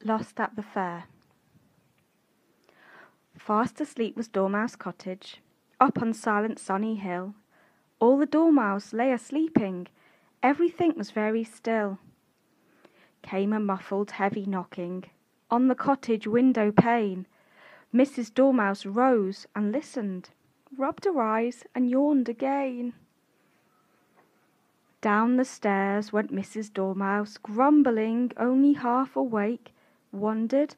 Lost at the Fair. Fast asleep was Dormouse Cottage, up on silent sunny hill. All the dormouse lay a-sleeping, everything was very still. Came a muffled heavy knocking on the cottage window pane. Mrs. Dormouse rose and listened, rubbed her eyes and yawned again. Down the stairs went Mrs. Dormouse, grumbling, only half awake, wondered,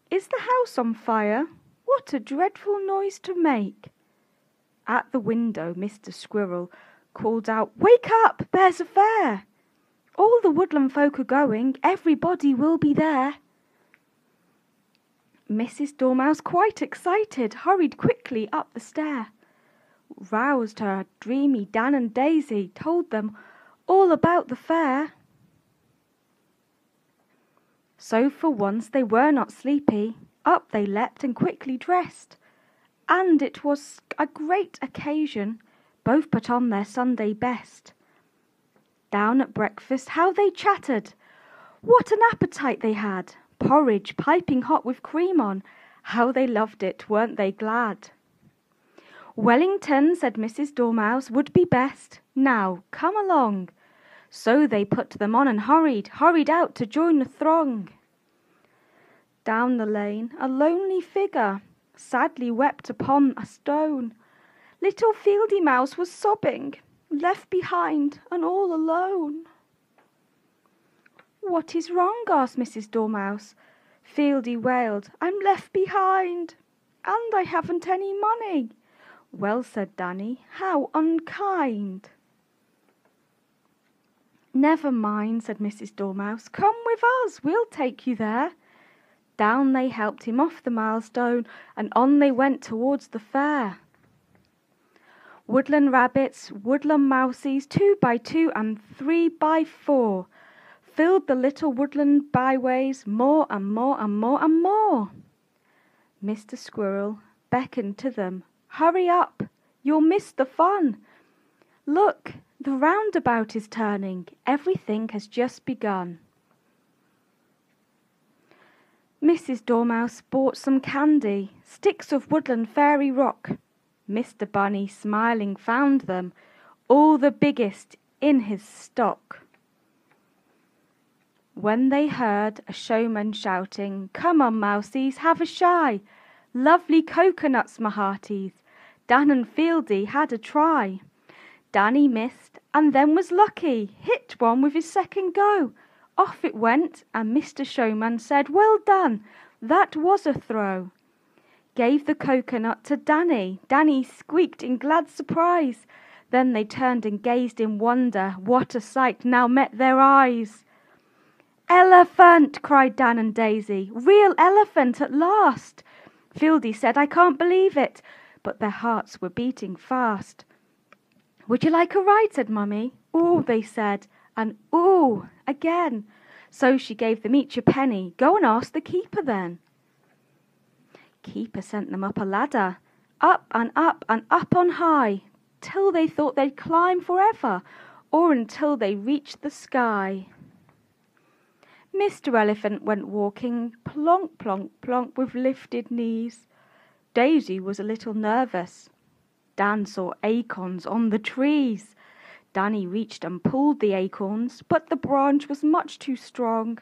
"Is the house on fire? What a dreadful noise to make!" At the window Mr. Squirrel called out, "Wake up, there's a fair! All the woodland folk are going, everybody will be there." Mrs. Dormouse, quite excited, hurried quickly up the stair, roused her dreamy Dan and Daisy, told them all about the fair. So for once they were not sleepy, up they leapt and quickly dressed, and it was a great occasion, both put on their Sunday best. Down at breakfast how they chattered! What an appetite they had! Porridge piping hot with cream on, how they loved it, weren't they glad? Wellington, said Mrs. Dormouse, would be best. Now, come along. So they put them on and hurried out to join the throng. Down the lane a lonely figure sadly wept upon a stone. Little Fieldy Mouse was sobbing, left behind and all alone. "What is wrong?" asked Mrs. Dormouse. Fieldy wailed, "I'm left behind, and I haven't any money." "Well," said Danny, "how unkind." "Never mind," said Mrs. Dormouse, "come with us, we'll take you there." Down they helped him off the milestone, and on they went towards the fair. Woodland rabbits, woodland mousies, 2 by 2 and 3 by 4, filled the little woodland byways, more and more and more and more. Mr. Squirrel beckoned to them. "Hurry up, you'll miss the fun. Look, the roundabout is turning, everything has just begun." Mrs. Dormouse bought some candy, sticks of woodland fairy rock. Mr. Bunny, smiling, found them, all the biggest in his stock. When they heard a showman shouting, "Come on, mousies, have a shy! Lovely coconuts, my hearties, Dan and Fieldy had a try." Danny missed and then was lucky, hit one with his second go. Off it went, and Mr. Showman said, "Well done, that was a throw." Gave the coconut to Danny. Danny squeaked in glad surprise. Then they turned and gazed in wonder. What a sight now met their eyes! "Elephant!" cried Dan and Daisy. "Real elephant at last!" Fieldy said, "I can't believe it," but their hearts were beating fast. "Would you like a ride?" said Mummy. "Ooh," they said, and "ooh" again. So she gave them each a penny. "Go and ask the keeper then." Keeper sent them up a ladder, up and up and up on high, till they thought they'd climb forever, or until they reached the sky. Mr. Elephant went walking, plonk, plonk, plonk, with lifted knees. Daisy was a little nervous. Dan saw acorns on the trees. Danny reached and pulled the acorns, but the branch was much too strong.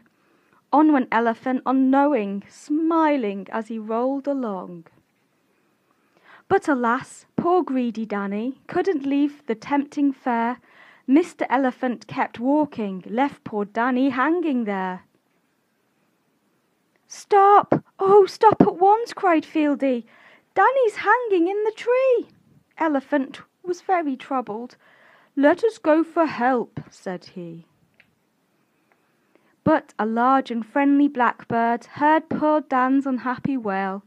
On went Elephant, unknowing, smiling as he rolled along. But alas, poor greedy Danny couldn't leave the tempting fare. Mr. Elephant kept walking, left poor Danny hanging there. "Stop! Oh, stop at once!" cried Fieldy. "Danny's hanging in the tree." Elephant was very troubled. "Let us go for help," said he. But a large and friendly blackbird heard poor Dan's unhappy wail,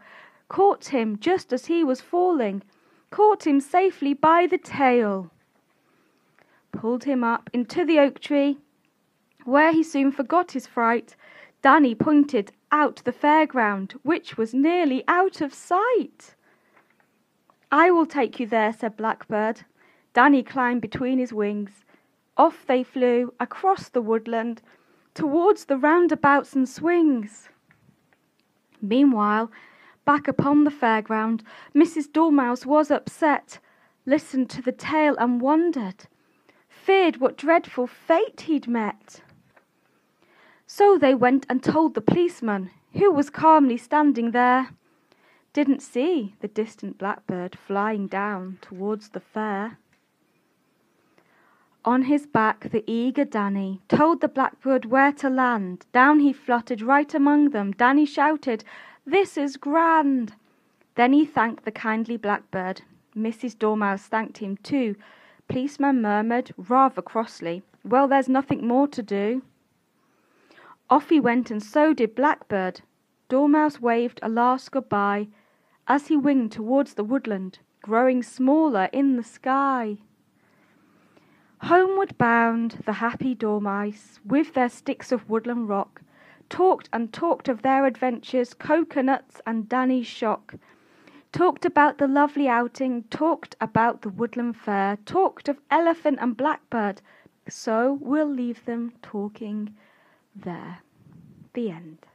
caught him just as he was falling, caught him safely by the tail, pulled him up into the oak tree, where he soon forgot his fright. Danny pointed out the fairground, which was nearly out of sight. "I will take you there," said Blackbird. Danny climbed between his wings. Off they flew across the woodland, towards the roundabouts and swings. Meanwhile, back upon the fairground, Mrs. Dormouse was upset, listened to the tale and wondered, feared what dreadful fate he'd met. So they went and told the policeman, who was calmly standing there. Didn't see the distant blackbird flying down towards the fair. On his back the eager Danny told the blackbird where to land. Down he fluttered right among them. Danny shouted, "This is grand!" Then he thanked the kindly blackbird. Mrs. Dormouse thanked him too. Policeman murmured, rather crossly, "Well, there's nothing more to do." Off he went, and so did Blackbird. Dormouse waved a last goodbye as he winged towards the woodland, growing smaller in the sky. Homeward bound, the happy dormice, with their sticks of woodland rock, talked and talked of their adventures, coconuts and Danny's shock. Talked about the lovely outing, talked about the woodland fair, talked of elephant and blackbird. So we'll leave them talking there. The end.